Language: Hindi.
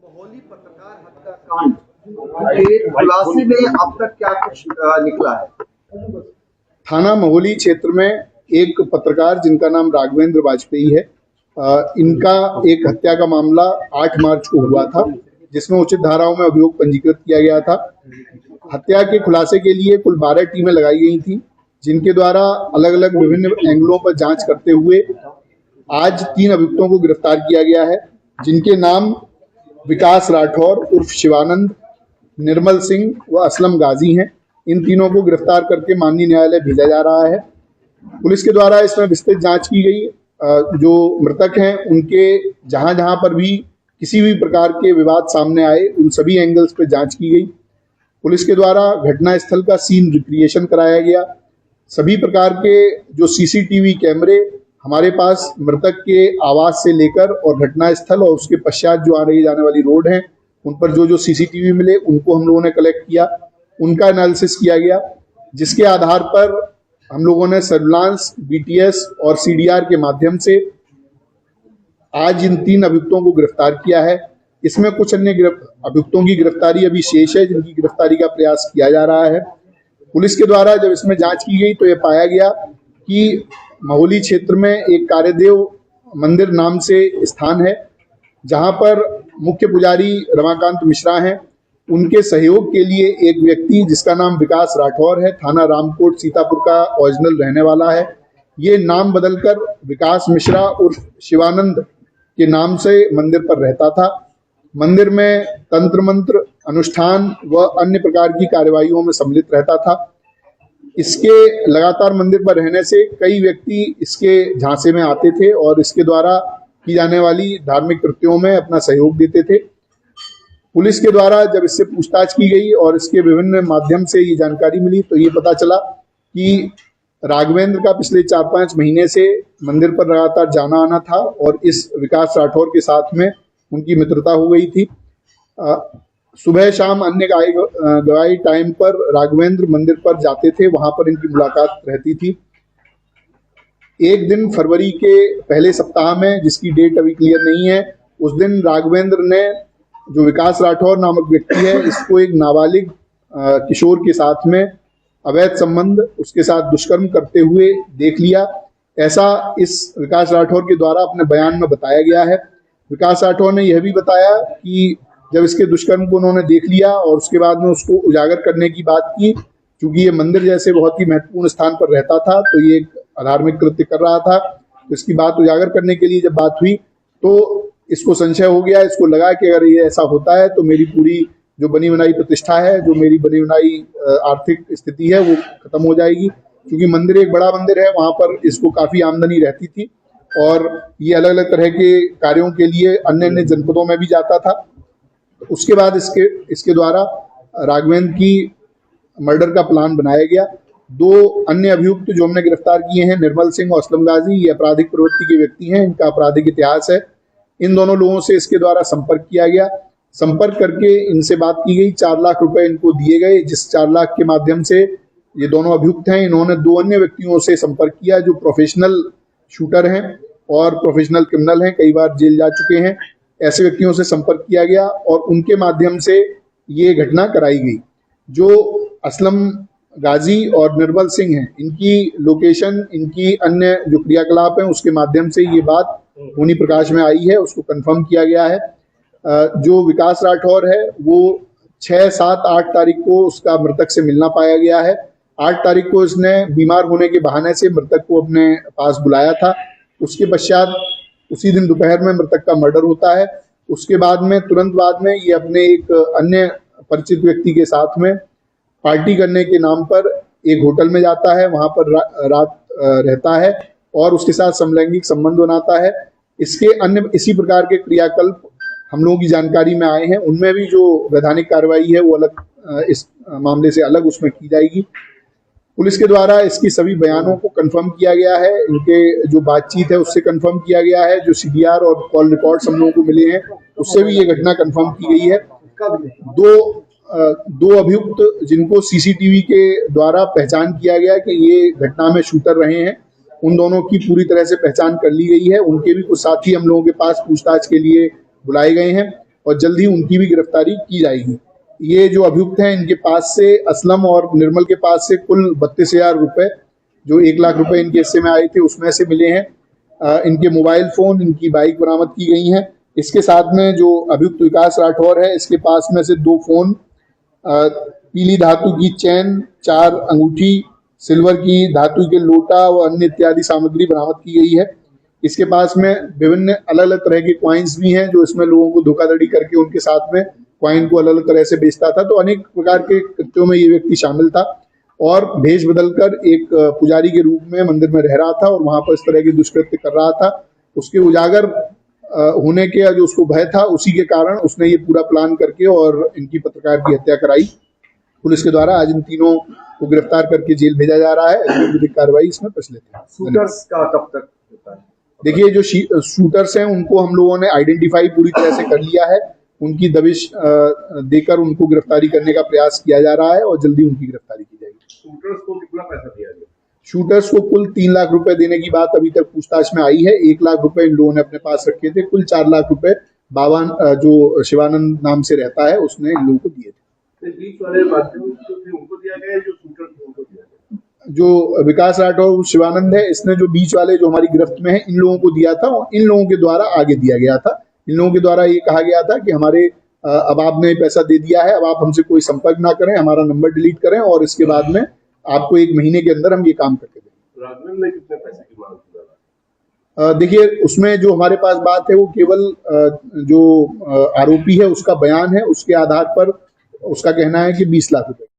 महोली पत्रकार हत्याकांड के खुलासे में अब तक क्या कुछ निकला है? थाना महोली क्षेत्र में एक पत्रकार जिनका नाम राघवेंद्र वाजपेयी है, इनका एक हत्या का मामला 8 मार्च को हुआ था, जिसमें उचित धाराओं में अभियोग पंजीकृत किया गया था। हत्या के खुलासे के लिए कुल 12 टीमें लगाई गई थी, जिनके द्वारा अलग अलग विभिन्न एंगलों पर जांच करते हुए आज 3 अभियुक्तों को गिरफ्तार किया गया है, जिनके नाम विकास राठौर उर्फ शिवानंद, निर्मल सिंह व असलम गाजी हैं। इन तीनों को गिरफ्तार करके माननीय न्यायालय भेजा जा रहा है। पुलिस के द्वारा इसमें विस्तृत जांच की गई। जो मृतक हैं उनके जहां जहां पर भी किसी भी प्रकार के विवाद सामने आए, उन सभी एंगल्स पे जांच की गई। पुलिस के द्वारा घटना स्थल का सीन रिक्रिएशन कराया गया। सभी प्रकार के जो सीसीटीवी कैमरे हमारे पास मृतक के आवास से लेकर और घटना स्थल और उसके पश्चात जो आ रही जाने वाली रोड है, उन पर जो सीसीटीवी मिले उनको हम लोगों ने कलेक्ट किया, उनका एनालिसिस किया गया, जिसके आधार पर हम लोगों ने सर्विलांस, बीटीएस और सीडीआर के माध्यम से आज इन 3 अभियुक्तों को गिरफ्तार किया है। इसमें कुछ अन्य अभियुक्तों की गिरफ्तारी अभी शेष है, जिनकी गिरफ्तारी का प्रयास किया जा रहा है। पुलिस के द्वारा जब इसमें जांच की गई तो यह पाया गया कि महोली क्षेत्र में एक कार्यदेव मंदिर नाम से स्थान है, जहां पर मुख्य पुजारी रमाकांत मिश्रा हैं। उनके सहयोग के लिए एक व्यक्ति जिसका नाम विकास राठौर है, थाना रामकोट सीतापुर का ओरिजिनल रहने वाला है, ये नाम बदलकर विकास मिश्रा उर्फ शिवानंद के नाम से मंदिर पर रहता था। मंदिर में तंत्र मंत्र अनुष्ठान व अन्य प्रकार की कार्यवाहियों में सम्मिलित रहता था। इसके लगातार मंदिर पर रहने से कई व्यक्ति इसके झांसे में आते थे और इसके द्वारा की जाने वाली धार्मिक कृत्यों में अपना सहयोग देते थे। पुलिस के द्वारा जब इससे पूछताछ की गई और इसके विभिन्न माध्यम से ये जानकारी मिली तो ये पता चला कि राघवेंद्र का पिछले 4-5 महीने से मंदिर पर लगातार जाना आना था और इस विकास राठौर के साथ में उनकी मित्रता हो गई थी। सुबह शाम अन्य गवाही टाइम पर राघवेंद्र मंदिर पर जाते थे, वहां पर इनकी मुलाकात रहती थी। एक दिन फरवरी के पहले सप्ताह में, जिसकी डेट अभी क्लियर नहीं है, उस दिन राघवेंद्र ने जो विकास राठौर नामक व्यक्ति है, इसको एक नाबालिग किशोर के साथ में अवैध संबंध, उसके साथ दुष्कर्म करते हुए देख लिया। ऐसा इस विकास राठौर के द्वारा अपने बयान में बताया गया है। विकास राठौर ने यह भी बताया कि जब इसके दुष्कर्म को उन्होंने देख लिया और उसके बाद में उसको उजागर करने की बात की, क्योंकि ये मंदिर जैसे बहुत ही महत्वपूर्ण स्थान पर रहता था तो ये एक अधार्मिक कृत्य कर रहा था, तो इसकी बात उजागर करने के लिए जब बात हुई तो इसको संशय हो गया। इसको लगा कि अगर ये ऐसा होता है तो मेरी पूरी जो बनी बनाई प्रतिष्ठा है, जो मेरी बनी बनाई आर्थिक स्थिति है, वो खत्म हो जाएगी। क्योंकि मंदिर एक बड़ा मंदिर है, वहां पर इसको काफी आमदनी रहती थी और ये अलग अलग तरह के कार्यों के लिए अन्य अन्य जनपदों में भी जाता था। उसके बाद इसके द्वारा राघवेंद्र की मर्डर का प्लान बनाया गया। 2 अन्य अभियुक्त जो हमने गिरफ्तार किए हैं, निर्मल सिंह और असलम गाजी, ये आपराधिक प्रवृत्ति के व्यक्ति हैं, इनका आपराधिक इतिहास है। इन दोनों लोगों से इसके द्वारा संपर्क किया गया। संपर्क करके इनसे बात की गई, 4 लाख रुपए इनको दिए गए, जिस 4 लाख के माध्यम से ये दोनों अभियुक्त हैं, इन्होंने 2 अन्य व्यक्तियों से संपर्क किया जो प्रोफेशनल शूटर हैं और प्रोफेशनल क्रिमिनल हैं, कई बार जेल जा चुके हैं। ऐसे व्यक्तियों से संपर्क किया गया और उनके माध्यम से ये घटना कराई गई। जो असलम गाजी और निर्मल सिंह हैं, इनकी लोकेशन, इनकी अन्य जो क्रियाकलाप हैं, उसके माध्यम से ये बात होनी प्रकाश में आई है, उसको कंफर्म किया गया है। जो विकास राठौर है वो 6, 7, 8 तारीख को उसका मृतक से मिलना पाया गया है। 8 तारीख को इसने बीमार होने के बहाने से मृतक को अपने पास बुलाया था। उसके पश्चात उसी दिन दोपहर में मृतक का मर्डर होता है। उसके बाद में तुरंत बाद में ये अपने एक अन्य परिचित व्यक्ति के साथ में पार्टी करने के नाम पर एक होटल में जाता है, वहां पर रात रहता है और उसके साथ समलैंगिक संबंध बनाता है। इसके अन्य इसी प्रकार के क्रियाकल्प हम लोगों की जानकारी में आए हैं। उनमें भी जो वैधानिक कार्रवाई है वो अलग, इस मामले से अलग उसमें की जाएगी। पुलिस के द्वारा इसकी सभी बयानों को कंफर्म किया गया है, इनके जो बातचीत है उससे कंफर्म किया गया है, जो सीडीआर और कॉल रिकॉर्ड्स हम लोगों को मिले हैं उससे भी ये घटना कंफर्म की गई है। 2 अभियुक्त जिनको सीसीटीवी के द्वारा पहचान किया गया कि ये घटना में शूटर रहे हैं, उन दोनों की पूरी तरह से पहचान कर ली गई है। उनके भी कुछ साथी हम लोगों के पास पूछताछ के लिए बुलाए गए हैं और जल्द ही उनकी भी गिरफ्तारी की जाएगी। ये जो अभियुक्त हैं, इनके पास से असलम और निर्मल के पास से कुल 32,000 रुपये, जो 1 लाख रुपए इनके हिस्से में आए थे, उसमें से मिले हैं। इनके मोबाइल फ़ोन, इनकी बाइक बरामद की गई हैं। इसके साथ में जो अभियुक्त विकास राठौर है, इसके पास में से 2 फोन, पीली धातु की चैन, 4 अंगूठी, सिल्वर की धातु के लोटा व अन्य इत्यादि सामग्री बरामद की गई है। इसके पास में विभिन्न अलग अलग तरह के कॉइन्स भी हैं, जो इसमें लोगों को धोखाधड़ी करके उनके साथ में कॉइन को अलग अलग तरह से बेचता था। तो अनेक प्रकार के कृत्यों में ये व्यक्ति शामिल था और भेष बदलकर एक पुजारी के रूप में मंदिर में रह रहा था और वहां पर इस तरह के दुष्कृत्य कर रहा था। उसके उजागर होने के जो उसको भय था, उसी के कारण उसने ये पूरा प्लान करके और इनकी पत्रकार की हत्या कराई। पुलिस के द्वारा आज इन तीनों को गिरफ्तार करके जेल भेजा जा रहा है। विधिक कार्रवाई इसमें प्रचलित है। शूटर्स का कब तक होता है? देखिए, जो शूटर्स हैं उनको हम लोगों ने आइडेंटिफाई पूरी तरह से कर लिया है। उनकी दबिश देकर उनको गिरफ्तारी करने का प्रयास किया जा रहा है और जल्दी उनकी गिरफ्तारी की जाएगी। शूटर्स को कितना पैसा दिया गया? शूटर्स को कुल 3 लाख रुपए देने की बात अभी तक पूछताछ में आई है। 1 लाख रुपए इन लोगों ने अपने पास रखे थे। कुल 4 लाख रुपए बावन जो शिवानंद नाम से रहता है, उसने इन लोगों को दिए थे। बीच वाले माध्यम थे उनको दिया गया, जो शूटर थे उनको दिया गया? जो विकास राठौर शिवानंद है, इसने जो बीच वाले जो हमारी गिरफ्त में है, इन लोगों को दिया था और इन लोगों के द्वारा आगे दिया गया था। इन लोगों के द्वारा ये कहा गया था कि हमारे अब आपने पैसा दे दिया है, अब आप हमसे कोई संपर्क ना करें, हमारा नंबर डिलीट करें और इसके बाद में आपको 1 महीने के अंदर हम ये काम करके देंगे। राघवेंद्र ने कितने पैसे की मांग की? देखिए, उसमें जो हमारे पास बात है वो केवल जो आरोपी है उसका बयान है। उसके आधार पर उसका कहना है कि 20 लाख रुपए।